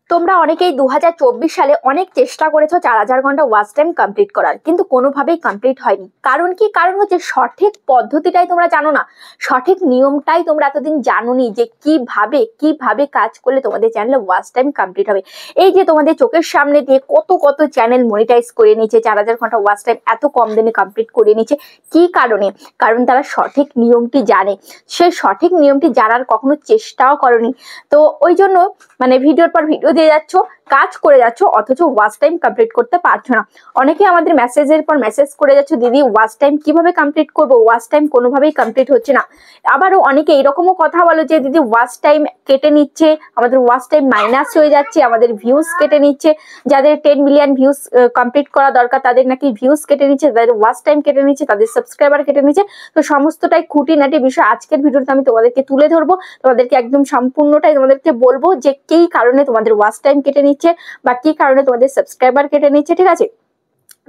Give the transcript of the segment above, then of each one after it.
তোমরা অনেকেই 2024 সালে অনেক চেষ্টা করেছো 4000 ঘন্টা ওয়াচ টাইম কমপ্লিট করার, কিন্তু কোনোভাবেই কমপ্লিট হয়নি। কারণ কি? কারণ হচ্ছে সঠিক পদ্ধতিটাই তোমরা জানো না, সঠিক নিয়মটাই তোমরা এতদিন জানোনি যে কিভাবে কাজ করলে তোমাদের চ্যানেলে ওয়াচ টাইম কমপ্লিট হবে। এই যে তোমাদের চোখের সামনে দিয়ে কত চ্যানেল মনিটাইজ করে নিয়েছে, 4000 ঘন্টা ওয়াচ টাইম এত কম দিনে কমপ্লিট করে নিয়েছে। কি কারণে? কারণ তারা সঠিক নিয়মটি জানে। সেই সঠিক নিয়মটি জানার কখনো চেষ্টাও করনি, তো ওই জন্য মানে ভিডিওর পর ভিডিও দিয়ে যাচ্ছ, কাজ করে যাচ্ছ, অথচ ওয়াচ টাইম কমপ্লিট করতে পারছো না। অনেকে আমাদের মেসেজের পর মেসেজ করে যাচ্ছ, দিদি ওয়াচ টাইম কিভাবে কমপ্লিট করবো, ওয়াচ টাইম কোনোভাবেই কমপ্লিট হচ্ছে না। আবারও অনেকে এরকমও কথা বলো যে দিদি ওয়াচ টাইম কেটে নিচ্ছে, আমাদের ওয়াচ টাইম মাইনাস হয়ে যাচ্ছে, আমাদের ভিউজ কেটে নিচ্ছে। যাদের 10 মিলিয়ন ভিউজ কমপ্লিট করা দরকার তাদের নাকি ভিউজ কেটে নিচ্ছে, তাদের ওয়াচ টাইম কেটে নিচ্ছে, তাদের সাবস্ক্রাইবার কেটে নিচ্ছে। তো সমস্তটাই খুঁটিনাটি বিষয় আজকের ভিডিওতে আমি তোমাদেরকে তুলে ধরবো, তোমাদেরকে একদম সম্পূর্ণটাই তোমাদেরকে বলবো যে কি কারণে তোমাদের ওয়াচ টাইম কেটে নিচ্ছে বা কি কারণে তোমাদের সাবস্ক্রাইবার কেটে নিচ্ছে। ঠিক আছে,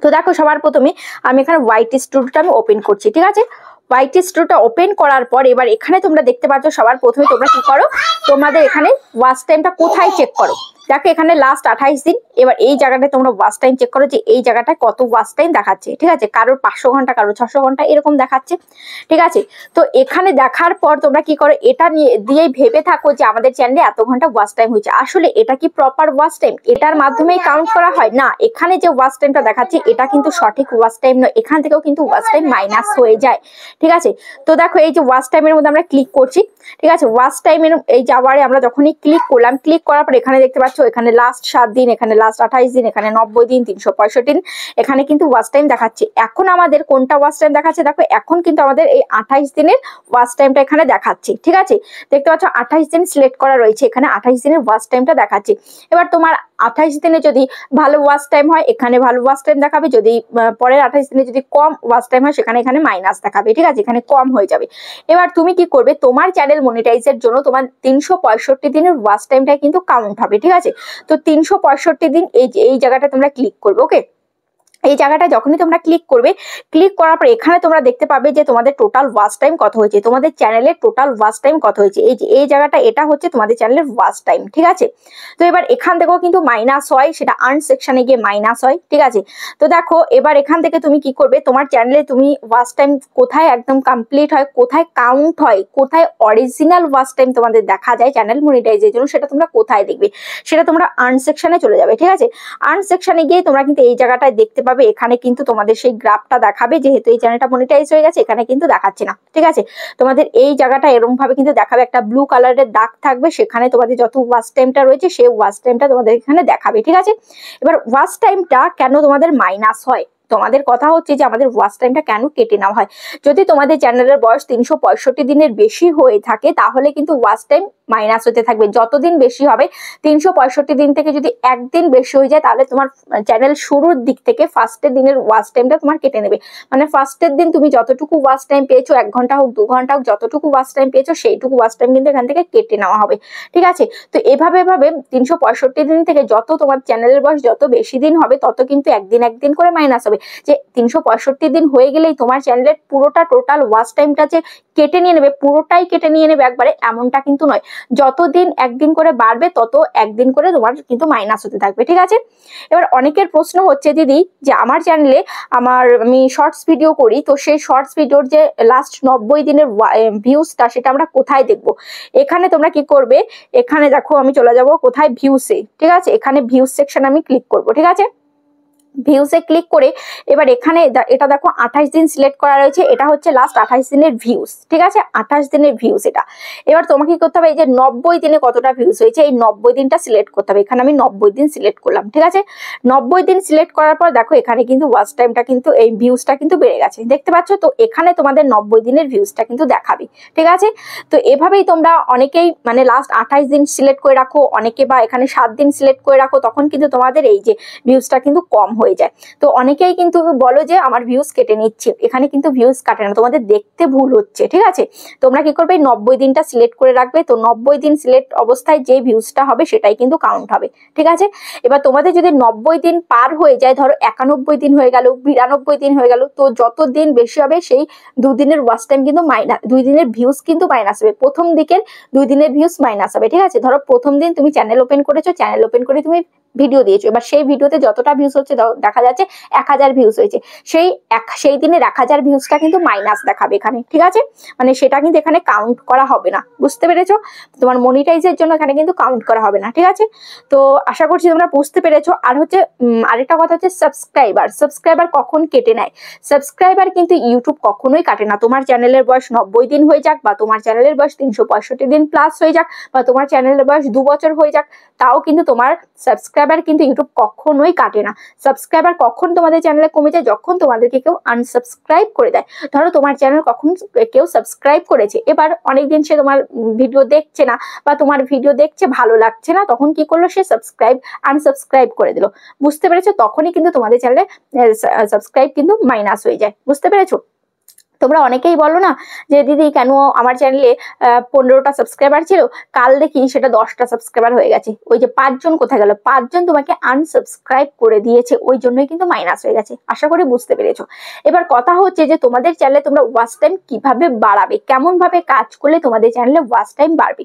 তো দেখো সবার প্রথমে আমি এখানে ওয়াইটি স্টুডিওটা আমি ওপেন করছি। ঠিক আছে, ওয়াইটি স্টুডিওটা ওপেন করার পর এবার এখানে তোমরা দেখতে পাচ্ছ সবার প্রথমে তোমরা কি করো, তোমাদের এখানে ওয়াচ টাইমটা কোথায় চেক করো। দেখো এখানে লাস্ট 28 দিন। এবার এই জায়গাটায় তোমরা ওয়াচ টাইম চেক করো যে এই জায়গাটায় কত ওয়াচ টাইম দেখাচ্ছে। ঠিক আছে, কারোর 500 ঘন্টা, কারোর 600 ঘন্টা এরকম দেখাচ্ছে। ঠিক আছে, তো এখানে দেখার পর তোমরা কি করো, এটা নিয়ে দিয়েই ভেবে থাকো যে আমাদের চ্যানেলে এত ঘন্টা ওয়াচ টাইম হয়েছে। আসলে এটা কি প্রপার ওয়াচ টাইম? এটার মাধ্যমেই কাউন্ট করা হয় না। এখানে যে ওয়াচ টাইমটা দেখাচ্ছে এটা কিন্তু সঠিক ওয়াচ টাইম নয়, এখান থেকেও কিন্তু ওয়াচ টাইম মাইনাস হয়ে যায়। ঠিক আছে, তো দেখো এই যে ওয়াচ টাইমের মধ্যে আমরা ক্লিক করছি। ঠিক আছে, ওয়াচ টাইমের এই যাওয়ারে আমরা যখনই ক্লিক করলাম, ক্লিক করার পর এখানে দেখতে পাচ্ছ এখানে লাস্ট 7 দিন, এখানে লাস্ট 28 দিন, এখানে 90 দিন, 365 দিন, এখানে কিন্তু ওয়াচ টাইম দেখাচ্ছে। এখন আমাদের কোনটা ওয়াচ টাইম দেখাচ্ছে? দেখো এখন কিন্তু আমাদের এই 28 দিনের ওয়াচ টাইমটা এখানে দেখাচ্ছে। ঠিক আছে, দেখতে পাচ্ছ 28 দিন সিলেক্ট করা রয়েছে, এখানে 28 দিনের ওয়াচ টাইমটা দেখাচ্ছে। এবার তোমার 28 দিনে যদি ভালো ওয়াচ টাইম হয় এখানে ভালো ওয়াচ টাইম দেখাবে, যদি পরের 28 দিনে যদি কম ওয়াচ টাইম হয় সেখানে এখানে মাইনাস দেখাবে। ঠিক আছে, এখানে কম হয়ে যাবে। এবার তুমি কি করবে, তোমার চ্যানেল মনিটাইজের জন্য তোমার 365 দিনের ওয়াচ টাইমটা কিন্তু কাউন্ট হবে। ঠিক আছে, তো 365 দিন এই জায়গাটা তোমরা ক্লিক করবে। ওকে, এই জায়গাটা যখনই তোমরা ক্লিক করবে, ক্লিক করার পর এখানে তোমরা দেখতে পাবে যে তোমাদের টোটাল ওয়াচ টাইম কত হয়েছে, তোমাদের চ্যানেলের টোটাল ওয়াচ টাইম কত হয়েছে। এই যে এই জায়গাটা এটা হচ্ছে তোমাদের চ্যানেলের ওয়াচ টাইম। ঠিক আছে, তো এবার এখান থেকেও কিন্তু মাইনাস হয়, সেটা আর্ন সেকশনে গিয়ে মাইনাস হয়। ঠিক আছে, তো দেখো এবার এখান থেকে তুমি কি করবে, তোমার চ্যানেলে তুমি ওয়াচ টাইম কোথায় একদম কমপ্লিট হয়, কোথায় কাউন্ট হয়, কোথায় অরিজিনাল ওয়াচ টাইম তোমাদের দেখা যায় চ্যানেল মনিটাইজের জন্য, সেটা তোমরা কোথায় দেখবে, সেটা তোমরা আর্ন সেকশনে চলে যাবে। ঠিক আছে, আর্ন সেকশনে গিয়ে তোমরা কিন্তু এই জায়গাটায় দেখতে পাবে, এখানে কিন্তু তোমাদের সেই গ্রাফটা দেখাবে। যেহেতু এই চ্যানেলটা মনিটাইজ হয়ে গেছে এখানে কিন্তু দেখাচ্ছে না। ঠিক আছে, তোমাদের এই জায়গাটা এরকম ভাবে কিন্তু দেখাবে, একটা ব্লু কালারের দাগ থাকবে, সেখানে তোমাদের যত ওয়াচ টাইমটা রয়েছে সেই ওয়াচ টাইমটা তোমাদের এখানে দেখাবে। ঠিক আছে, এবার ওয়াচ টাইমটা কেন তোমাদের মাইনাস হয়, তোমাদের কথা হচ্ছে যে আমাদের ওয়াচ টাইমটা কেন কেটে নেওয়া হয়। যদি তোমাদের চ্যানেলের বয়স 365 দিনের বেশি হয়ে থাকে তাহলে কিন্তু ওয়াচ টাইম মাইনাস হতে থাকবে। যতদিন বেশি হবে, 365 দিন থেকে যদি একদিন বেশি হয়ে যায় তাহলে তোমার চ্যানেল শুরুর দিক থেকে ফার্স্টের দিনের ওয়াচ টাইমটা তোমার কেটে নেবে। মানে ফার্স্টের দিন তুমি যতটুকু ওয়াচ টাইম পেয়েছো, 1 ঘন্টা হোক 2 ঘন্টা হোক, যতটুকু ওয়াচ টাইম পেয়েছো সেইটুকু ওয়াচ টাইম কিন্তু এখান থেকে কেটে নেওয়া হবে। ঠিক আছে, তো এভাবে 365 দিন থেকে যত তোমার চ্যানেলের বয়স যত বেশি দিন হবে তত কিন্তু একদিন করে মাইনাস হবে। যে 365 দিন হয়ে গেলেই তোমার চ্যানেলের পুরোটা টোটাল ওয়াচ টাইমটা যে কেটে নিয়ে নেবে, পুরোটাই কেটে নিয়ে নেবে একবারে, এমনটা কিন্তু নয়। যতদিন একদিন করে বাড়বে তত একদিন করে তোমার কিন্তু মাইনাস হতে থাকবে। ঠিক আছে, এবার অনেকের প্রশ্ন হচ্ছে দিদি যে আমার চ্যানেলে আমি শর্টস ভিডিও করি, তো সেই শর্টস ভিডিওর যে লাস্ট 90 দিনের ভিউজটা সেটা আমরা কোথায় দেখবো। এখানে তোমরা কি করবে, এখানে দেখো আমি চলে যাব কোথায়, ভিউসে। ঠিক আছে, এখানে ভিউজ সেকশন আমি ক্লিক করব। ঠিক আছে, ভিউসে ক্লিক করে এবার এখানে এটা দেখো 28 দিন সিলেক্ট করা রয়েছে, এটা হচ্ছে লাস্ট 28 দিনের ভিউজ। ঠিক আছে, 28 দিনের ভিউজ এটা। এবার তোমাকে কি করতে হবে, এই যে 90 দিনে কতটা ভিউজ হয়েছে এই 90 দিনটা সিলেক্ট করতে হবে। এখানে আমি 90 দিন সিলেক্ট করলাম। ঠিক আছে, 90 দিন সিলেক্ট করার পর দেখো এখানে কিন্তু ওয়াচ টাইমটা কিন্তু এই ভিউজটা কিন্তু বেড়ে গেছে, দেখতে পাচ্ছ। তো এখানে তোমাদের 90 দিনের ভিউজটা কিন্তু দেখাবে। ঠিক আছে, তো এভাবেই তোমরা অনেকেই মানে লাস্ট 28 দিন সিলেক্ট করে রাখো, অনেকে বা এখানে 7 দিন সিলেক্ট করে রাখো, তখন কিন্তু তোমাদের এই যে ভিউজটা কিন্তু কম হয়ে যায়। তো অনেকেই কিন্তু বলো যে আমার ভিউজ কেটে নিচ্ছে, এখানে কিন্তু ভিউজ কাটে না, তোমাদের দেখতে ভুল হচ্ছে। ঠিক আছে, তোমরা কি করবে 90 দিনটা সিলেক্ট করে রাখবে। তো 90 দিন সিলেক্ট অবস্থায় যে ভিউজটা হবে সেটাই কিন্তু কাউন্ট হবে। ঠিক আছে, এবার তোমাদের যদি 90 দিন পার হয়ে যায়, ধরো 91 দিন হয়ে গেল, 92 দিন হয়ে গেল, তো যত দিন বেশি হবে সেই 2 দিনের ওয়াচ টাইম কিন্তু মাইনাস, 2 দিনের ভিউজ কিন্তু মাইনাস হবে। প্রথম দিকের 2 দিনের ভিউজ মাইনাস হবে। ঠিক আছে, ধরো প্রথম দিন তুমি চ্যানেল ওপেন করেছো, চ্যানেল ওপেন করে তুমি ভিডিও দিয়েছো, এবার সেই ভিডিওতে যতটা ভিউজ হচ্ছে দেখা যাচ্ছে 1000 ভিউজ হয়েছে, সেই দিনের 1000 ভিউজটা কিন্তু মাইনাস দেখাবে এখানে। ঠিক আছে, মানে সেটা কিন্তু এখানে কাউন্ট করা হবে না, বুঝতে পেরেছো? তোমার মনিটাইজের জন্য এখানে কিন্তু কাউন্ট করা হবে না। ঠিক আছে, তো আশা করছি তোমরা বুঝতে পেরেছো। আর হচ্ছে আরেকটা কথা হচ্ছে সাবস্ক্রাইবার কখন কেটে নেয়। সাবস্ক্রাইবার কিন্তু ইউটিউব কখনোই কাটে না। তোমার চ্যানেলের বয়স 90 দিন হয়ে যাক, বা তোমার চ্যানেলের বয়স 365 দিন প্লাস হয়ে যাক, বা তোমার চ্যানেলের বয়স 2 বছর হয়ে যাক, তাও কিন্তু তোমার সাবস্ক্রাইবার কিন্তু ইউটিউব কখনোই কাটে না। সাবস্ক্রাইবার কখন তোমাদের চ্যানেলে কমে যায়, যখন তোমাদেরকে কেউ আনসাবস্ক্রাইব করে দেয়। ধরো তোমার চ্যানেল কখন কেউ সাবস্ক্রাইব করেছে, এবার অনেকদিন সে তোমার ভিডিও দেখছে না, বা তোমার ভিডিও দেখছে ভালো লাগছে না, তখন কি করলো, সে আনসাবস্ক্রাইব করে দিল। বুঝতে পেরেছো? তখনই কিন্তু তোমাদের চ্যানেলে সাবস্ক্রাইব কিন্তু মাইনাস হয়ে যায়। বুঝতে পেরেছো? তোমরা অনেকেই বলো না যে দিদি কেন আমার চ্যানেলে 15টা সাবস্ক্রাইবার ছিল, কাল দেখি সেটা 10টা সাবস্ক্রাইবার হয়ে গেছে। ওই যে 5 জন কোথায় গেল? 5 জন তোমাকে আনসাবস্ক্রাইব করে দিয়েছে, ওই জন্যই কিন্তু মাইনাস হয়ে গেছে। আশা করি বুঝতে পেরেছো। এবার কথা হচ্ছে যে তোমাদের চ্যানেলে তোমরা ওয়াচ টাইম কিভাবে বাড়াবে, কেমন ভাবে কাজ করলে তোমাদের চ্যানেলে ওয়াচ টাইম বাড়বে,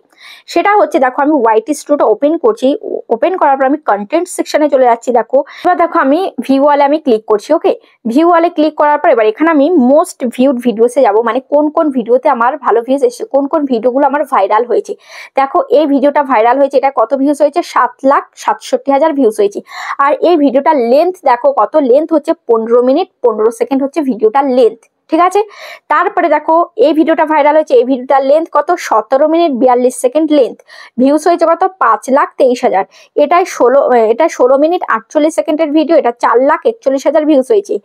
সেটা হচ্ছে দেখো আমি ওয়াইটি স্টুডিওটা ওপেন করছি। ওপেন করার পর আমি কন্টেন্ট সেকশনে চলে যাচ্ছি। দেখো এবার দেখো আমি ভিউ ওয়ালে আমি ক্লিক করছি। ওকে, ভিউ ওয়ালে ক্লিক করার পর এবার এখানে আমি মোস্ট ভিউড ভিডিওসে যাব, মানে কোন কোন ভিডিওতে আমার ভালো ভিউজ এসেছে, কোন কোন ভিডিওগুলো আমার ভাইরাল হয়েছে। দেখো এই ভিডিওটা ভাইরাল হয়েছে, এটা কত ভিউজ হয়েছে? 7,67,000 ভিউজ হয়েছে। আর এই ভিডিওটার লেন্থ দেখো কত, লেন্থ হচ্ছে 15 মিনিট 15 সেকেন্ড হচ্ছে ভিডিওটার লেন্থ। ঠিক আছে, তারপরে দেখো এই ভিডিওটা ভাইরাল হয়েছে, এই ভিডিওটার লেন্থ কত? 17 মিনিট 42 সেকেন্ড লেন্থ। ভিউজ হয়েছে কত? 5,23,000। এটা 16 মিনিট 48 সেকেন্ডের ভিডিও, এটা 4,41,000 ভিউজ হয়েছে।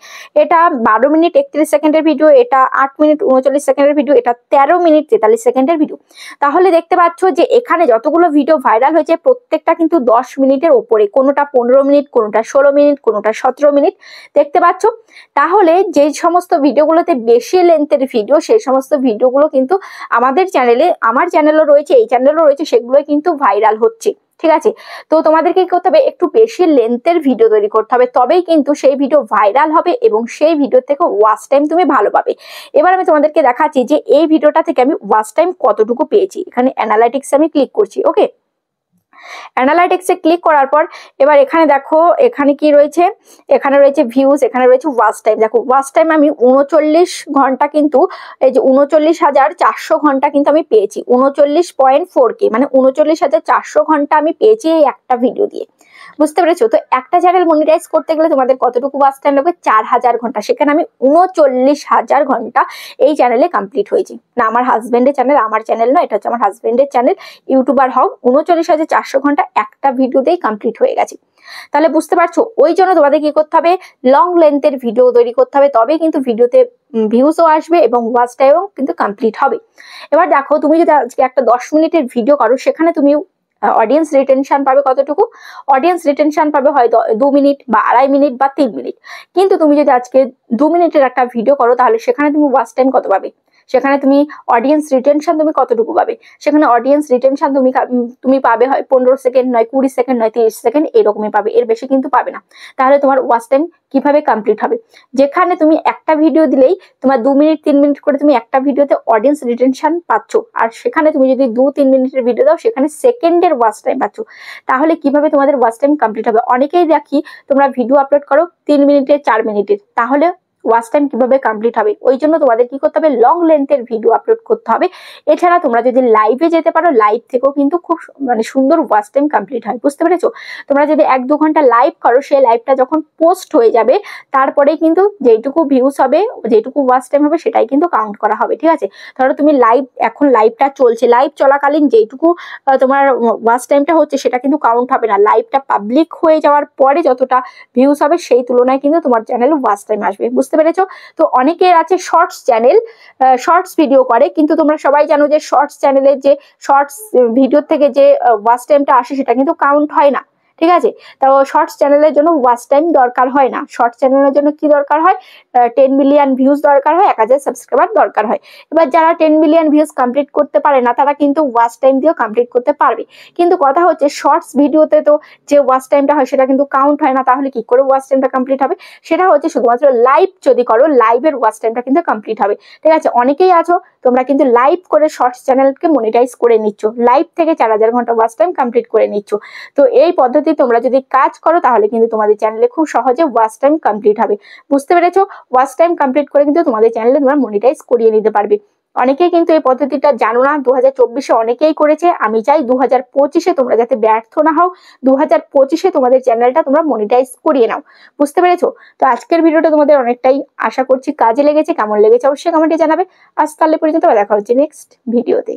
এটা 12 মিনিট 31 সেকেন্ডের ভিডিও, এটা 8 মিনিট 39 সেকেন্ডের ভিডিও, এটা 13 মিনিট 43 সেকেন্ডের ভিডিও। তাহলে দেখতে পাচ্ছ যে এখানে যতগুলো ভিডিও ভাইরাল হয়েছে প্রত্যেকটা কিন্তু 10 মিনিটের উপরে, কোনোটা 15 মিনিট, কোনোটা 16 মিনিট, কোনোটা 17 মিনিট। দেখতে পাচ্ছ? তাহলে যে সমস্ত ভিডিওগুলোতে বেশি লেন্থের ভিডিও, সেই সমস্ত ভিডিওগুলো কিন্তু আমাদের চ্যানেলে, আমার চ্যানেলও রয়েছে, এই চ্যানেলও রয়েছে, সেগুলোই কিন্তু ভাইরাল হচ্ছে। ঠিক আছে, তো তোমাদেরকে কি করতে হবে? একটু বেশি লেন্থের ভিডিও তৈরি করতে হবে, তবেই কিন্তু সেই ভিডিও ভাইরাল হবে এবং সেই ভিডিও থেকে ওয়াচ টাইম তুমি ভালো পাবে। এবার আমি তোমাদেরকে দেখাচ্ছি যে এই ভিডিওটা থেকে আমি ওয়াচ টাইম কতটুকু পেয়েছি। এখানে অ্যানালাইটিক্সে আমি ক্লিক করছি। ওকে, অ্যানালাইটিক্সে ক্লিক করার পর এবার এখানে দেখো এখানে কি রয়েছে, এখানে রয়েছে ভিউজ, এখানে রয়েছে ওয়াচ টাইম। দেখো ওয়াচ টাইম আমি 39 ঘন্টা কিন্তু, এই যে 39,400 ঘন্টা কিন্তু আমি পেয়েছি, 39.4K, মানে 39,400 ঘন্টা আমি পেয়েছি এই একটা ভিডিও দিয়ে। বুঝতে পেরেছো? তো একটা চ্যানেল মনিটাইজ করতে গেলে তোমাদের কতটুকু ওয়াচ টাইম লাগবে? 4,000 ঘন্টা। সেখানে আমি 39,000 ঘন্টা এই চ্যানেলে কমপ্লিট হয়েছি। না আমার হাজবেন্ডের চ্যানেল, আমার চ্যানেল নয়, এটা হচ্ছে আমার হাজবেন্ডের চ্যানেল, ইউটিউবার হক, 39,400 ঘন্টা একটা ভিডিওতেই কমপ্লিট হয়ে গেছে। তাহলে বুঝতে পারছো, ওই জন্য তোমাদের কি করতে হবে? লং লেন্থের ভিডিও তৈরি করতে হবে, তবে কিন্তু ভিডিওতে ভিউজও আসবে এবং ওয়াচ টাইমও কিন্তু কমপ্লিট হবে। এবার দেখো তুমি যদি আজকে একটা 10 মিনিটের ভিডিও করো, সেখানে তুমি অডিয়েন্স রিটেনশন পাবে কতটুকু? অডিয়েন্স রিটেনশন পাবে হয়তো 2 মিনিট বা 2.5 মিনিট বা 3 মিনিট। কিন্তু তুমি যদি আজকে 2 মিনিটের একটা ভিডিও করো, তাহলে সেখানে তুমি ওয়াচ টাইম কত পাবে? সেখানে তুমি অডিয়েন্স রিটেনশন তুমি কতটুকু পাবে? সেখানে অডিয়েন্স রিটেনশন তুমি পাবে হয় 15 সেকেন্ড, নয় 20 সেকেন্ড, নয় 30 সেকেন্ড, এরকমই পাবে, এর বেশি কিন্তু পাবে না। তাহলে তোমার ওয়াচ টাইম কিভাবে কমপ্লিট হবে? যেখানে তুমি একটা ভিডিও দিলেই তোমার 2 মিনিট 3 মিনিট করে তুমি একটা ভিডিওতে অডিয়েন্স রিটেনশন পাচ্ছ, আর সেখানে তুমি যদি 2-3 মিনিটের ভিডিও দাও, সেখানে সেকেন্ডের ওয়াচ টাইম পাচ্ছ। তাহলে কিভাবে তোমাদের ওয়াচ টাইম কমপ্লিট হবে? অনেকেই দেখি তোমরা ভিডিও আপলোড করো 3 মিনিটের 4 মিনিটের, তাহলে ওয়াচ টাইম কিভাবে কমপ্লিট হবে? ওই জন্য তোমাদের কি করতে হবে? লং লেন্থের ভিডিও আপলোড করতে হবে। এছাড়া তোমরা যদি লাইভে যেতে পারো, লাইভ থেকেও কিন্তু খুব মানে সুন্দর ওয়াচ টাইম কমপ্লিট হয়। বুঝতে পেরেছো? তোমরা যদি 1-2 ঘন্টা লাইভ করো, সেই লাইভটা যখন পোস্ট হয়ে যাবে, তারপরে কিন্তু যেটুকু ভিউজ হবে, যেটুকু ওয়াচ টাইম হবে, সেটাই কিন্তু কাউন্ট করা হবে। ঠিক আছে, ধরো তুমি লাইভ, এখন লাইভটা চলছে, লাইভ চলাকালীন যেটুকু তোমার ওয়াচ টাইমটা হচ্ছে সেটা কিন্তু কাউন্ট হবে না। লাইভটা পাবলিক হয়ে যাওয়ার পরে যতটা ভিউজ হবে সেই তুলনায় কিন্তু তোমার চ্যানেলে ওয়াচ টাইম আসবে। বুঝতে পেরেছো? তো অনেকের আছে শর্টস চ্যানেল, শর্টস ভিডিও করে, কিন্তু তোমরা সবাই জানো যে শর্টস চ্যানেলের যে শর্টস ভিডিও থেকে যে ওয়াচ টাইমটা আসে সেটা কিন্তু কাউন্ট হয় না। ঠিক আছে। তো শর্টস চ্যানেলের জন্য ওয়াচ টাইম দরকার হয় না, শর্ট চ্যানেলের জন্য কি দরকার হয়, 10 মিলিয়ন ভিউজ দরকার হয়, 1000 সাবস্ক্রাইবার দরকার হয়। এবার যারা 10 মিলিয়ন ভিউজ কমপ্লিট করতে পারে না তারা কিন্তু ওয়াচ টাইম দিয়েও কমপ্লিট করতে পারবে। কিন্তু কথা হচ্ছে শর্টস ভিডিওতে তো যে ওয়াচ টাইমটা হয় সেটা কিন্তু কাউন্ট হয় না, তাহলে কি করে ওয়াচ টাইমটা কমপ্লিট হবে? সেটা হচ্ছে শুধুমাত্র লাইভ যদি করো, লাইভের ওয়াচ টাইমটা কিন্তু কমপ্লিট হবে। ঠিক আছে, অনেকেই আছো তোমরা কিন্তু লাইভ করে শর্টস চ্যানেলকে মনিটাইজ করে নিচ্ছ, লাইভ থেকে 4000 ঘন্টা ওয়াচ টাইম কমপ্লিট করে নিচ্ছ। তো এই পদ্ধতি তোমরা যদি কাজ করো তাহলে কিন্তু তোমাদের চ্যানেলে খুব সহজে ওয়াচ টাইম কমপ্লিট হবে। বুঝতে পেরেছো? ওয়াচ টাইম কমপ্লিট করে কিন্তু তোমাদের চ্যানেলে তোমরা মনিটাইজ করিয়ে নিতে পারবে। অনেকেই কিন্তু এই পদ্ধতিটা জানো না, 2024-এ অনেকেই করেছে। আমি চাই 2025-এ তোমরা যাতে ব্যর্থ না হও, 2025-এ তোমাদের চ্যানেলটা তোমরা মনিটাইজ করিয়ে নাও। বুঝতে পেরেছো? তো আজকের ভিডিওটা তোমাদের অনেকটাই আশা করছি কাজে লেগেছে। কেমন লেগেছে অবশ্যই কমেন্টে জানাবে। আজ তাহলে পর্যন্ত দেখা হচ্ছে নেক্সট ভিডিওতে।